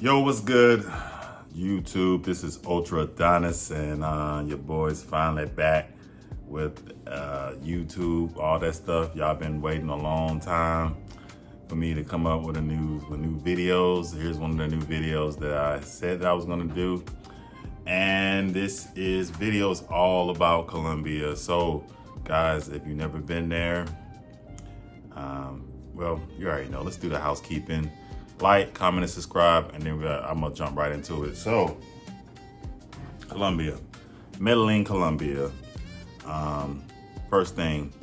Yo, what's good, YouTube? This is Ultra Adonis, and your boy's finally back with YouTube, all that stuff. Y'all been waiting a long time for me to come up with new videos. Here's one of the new videos that I said that I was gonna do, and this is videos all about Colombia. So, guys, if you've never been there, well, you already know. Let's do the housekeeping. Like, comment, and subscribe, and then I'm gonna jump right into it. So, Colombia, Medellín, Colombia. First thing,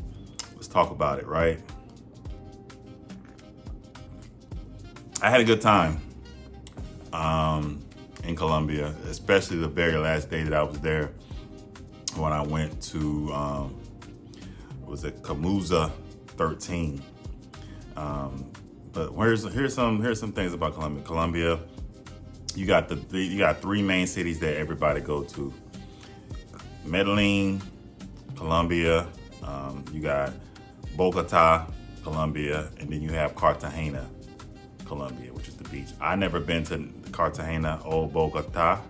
let's talk about it, right? I had a good time in Colombia, especially the very last day that I was there when I went to, was it Camusa 13? But here's some things about Colombia. Colombia, you got three main cities that everybody go to: Medellin, Colombia. You got Bogota, Colombia, and then you have Cartagena, Colombia, which is the beach. I never been to Cartagena or Bogota.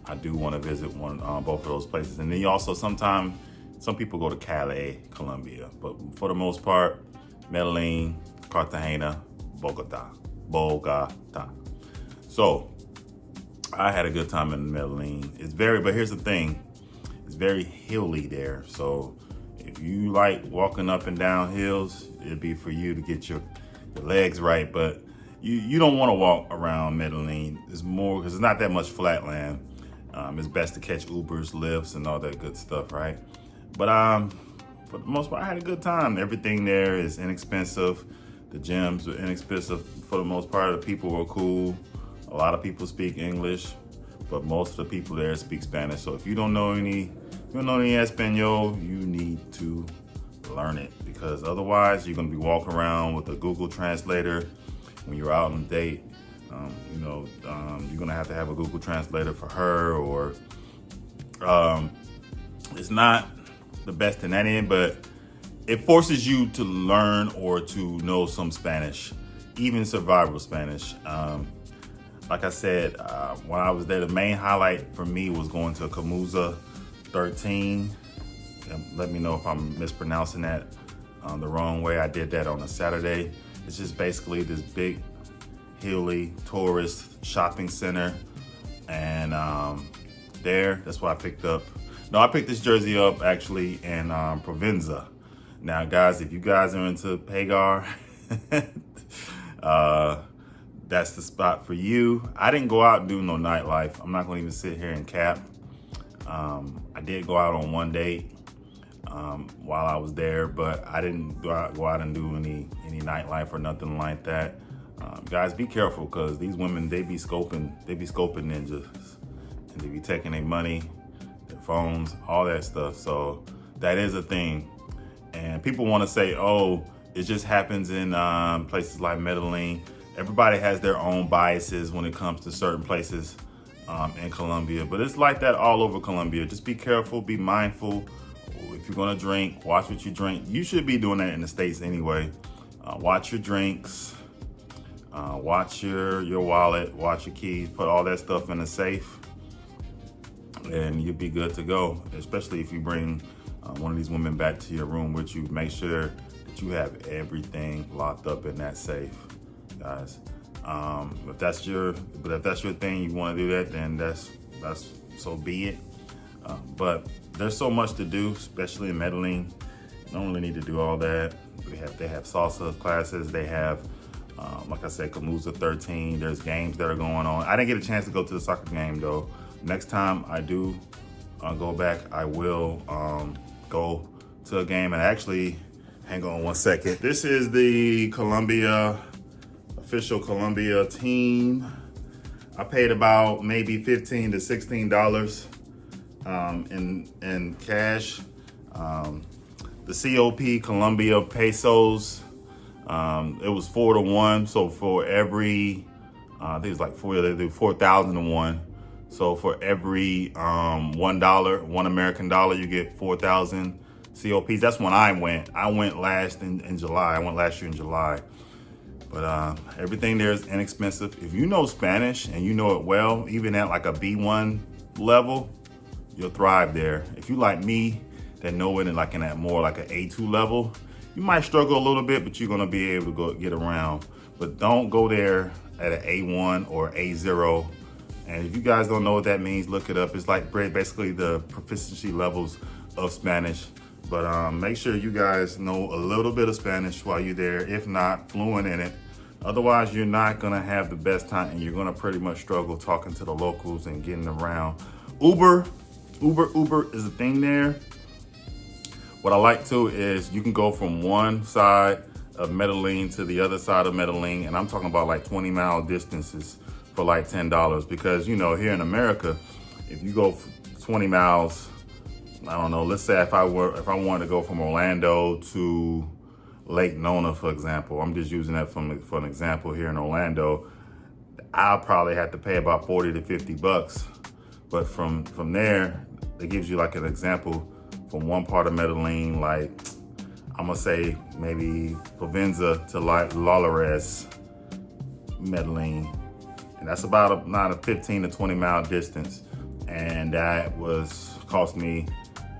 I do want to visit both of those places. And then you also some people go to Cali, Colombia, but for the most part, Medellin, Cartagena, Bogota. So I had a good time in Medellin. But here's the thing, it's very hilly there. So if you like walking up and down hills, it'd be for you to get your legs right. But you don't want to walk around Medellin. It's more because it's not that much flat land. It's best to catch Ubers, Lyfts, and all that good stuff, right? But for the most part, I had a good time. Everything there is inexpensive. The gyms are inexpensive for the most part. The people were cool. A lot of people speak English, but most of the people there speak Spanish. So if you don't know any Espanol, you need to learn it, because otherwise you're gonna be walking around with a Google Translator when you're out on a date. You're gonna have to have a Google Translator for her, or it's not the best in that end, but it forces you to learn or to know some Spanish, even survival Spanish. Like I said, when I was there, the main highlight for me was going to Camusa 13. Let me know if I'm mispronouncing that the wrong way. I did that on a Saturday. It's just basically this big, hilly tourist shopping center. And that's what I picked up. No, I picked this jersey up actually in Provenza. Now, guys, if you guys are into Pagar, that's the spot for you. I didn't go out and do no nightlife. I'm not going to even sit here and cap. I did go out on one date while I was there, but I didn't go out and do any nightlife or nothing like that. Guys, be careful, because these women, they be scoping ninjas, and they be taking their money, their phones, all that stuff. So that is a thing. And people want to say, oh, it just happens in places like Medellin. Everybody has their own biases when it comes to certain places in Colombia. But it's like that all over Colombia. Just be careful, be mindful. If you're going to drink, watch what you drink. You should be doing that in the States anyway. Watch your drinks. Watch your wallet. Watch your keys. Put all that stuff in a safe, and you'll be good to go. Especially if you bring one of these women back to your room with you. Make sure that you have everything locked up in that safe, guys. If that's your thing, you want to do that, then that's so be it. But there's so much to do, especially in Medellin. You don't really need to do all that. They have salsa classes. They have, like I said, Camusa 13. There's games that are going on. I didn't get a chance to go to the soccer game though. Next time I do go back, I will go to a game. And actually, hang on one second. This is the official Colombia team. I paid about maybe $15 to $16 in cash. The COP, Colombia pesos, it was 4-1. So for every, I think it's like they do 4,000-1. So for every $1 American dollar, you get 4,000 COPs. That's when I went. I went last in July. I went last year in July. But everything there is inexpensive. If you know Spanish and you know it well, even at like a B1 level, you'll thrive there. If you like me, that know it in that more like an A2 level, you might struggle a little bit, but you're gonna be able to go get around. But don't go there at an A1 or A0. And if you guys don't know what that means, look it up. It's like basically the proficiency levels of Spanish. But make sure you guys know a little bit of Spanish while you're there, if not fluent in it. Otherwise, you're not gonna have the best time and you're gonna pretty much struggle talking to the locals and getting around. Uber is a thing there. What I like too is you can go from one side of Medellín to the other side of Medellín, and I'm talking about like 20-mile distances for like $10. Because you know, here in America, if you go 20 miles, I don't know, let's say if I wanted to go from Orlando to Lake Nona, for example, I'm just using that for an example here in Orlando, I'll probably have to pay about 40 to 50 bucks. But from there, it gives you like an example from one part of Medellín, like I'm gonna say maybe Provenza to like Lolares, Medellín. And that's about not a 15 to 20 mile distance. And that cost me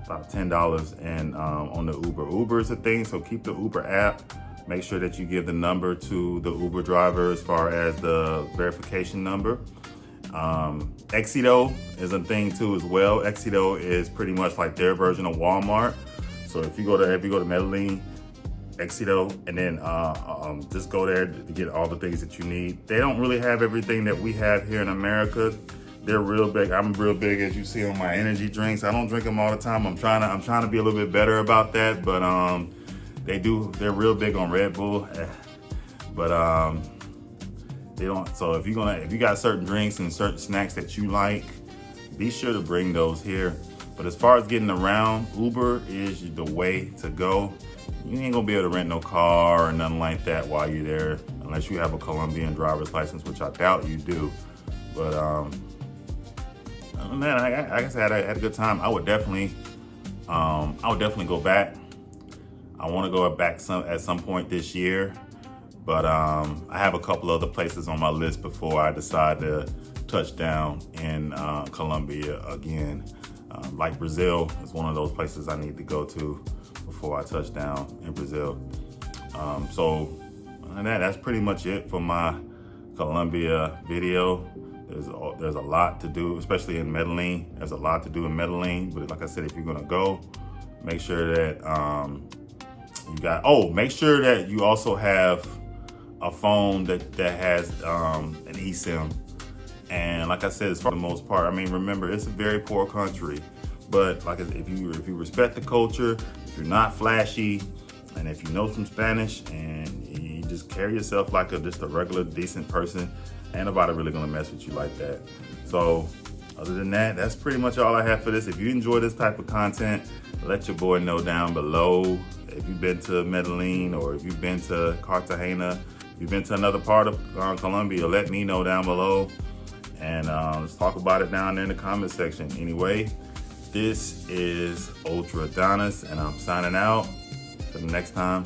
about $10 and on the Uber. Uber is a thing, so keep the Uber app. Make sure that you give the number to the Uber driver as far as the verification number. Exito is a thing too as well. Exito is pretty much like their version of Walmart. So if you go to Medellín, Exito, and then just go there to get all the things that you need. They don't really have everything that we have here in America. They're real big. I'm real big, as you see on my energy drinks. I don't drink them all the time. I'm trying to be a little bit better about that. But they're real big on Red Bull. But they don't. So if you got certain drinks and certain snacks that you like, be sure to bring those here. But as far as getting around, Uber is the way to go. You ain't gonna be able to rent no car or nothing like that while you're there, unless you have a Colombian driver's license, which I doubt you do. But other than that, I guess I had a good time. I would definitely go back. I want to go back at some point this year, but I have a couple other places on my list before I decide to touch down in Colombia again. Like Brazil is one of those places I need to go to before I touch down in Brazil. So other than that's pretty much it for my Colombia video. There's a lot to do, especially in Medellín. There's a lot to do in Medellín, but like I said, if you're gonna go, make sure that make sure that you also have a phone that has an eSIM. And like I said, for the most part, I mean, remember, it's a very poor country, but like if you respect the culture, if you're not flashy, and if you know some Spanish and you just carry yourself like just a regular decent person, ain't nobody really gonna mess with you like that. So other than that, that's pretty much all I have for this. If you enjoy this type of content, let your boy know down below. If you've been to Medellín, or if you've been to Cartagena, if you've been to another part of Colombia, let me know down below. And let's talk about it down there in the comment section. Anyway, this is Ultra Adonis, and I'm signing out. Till the next time.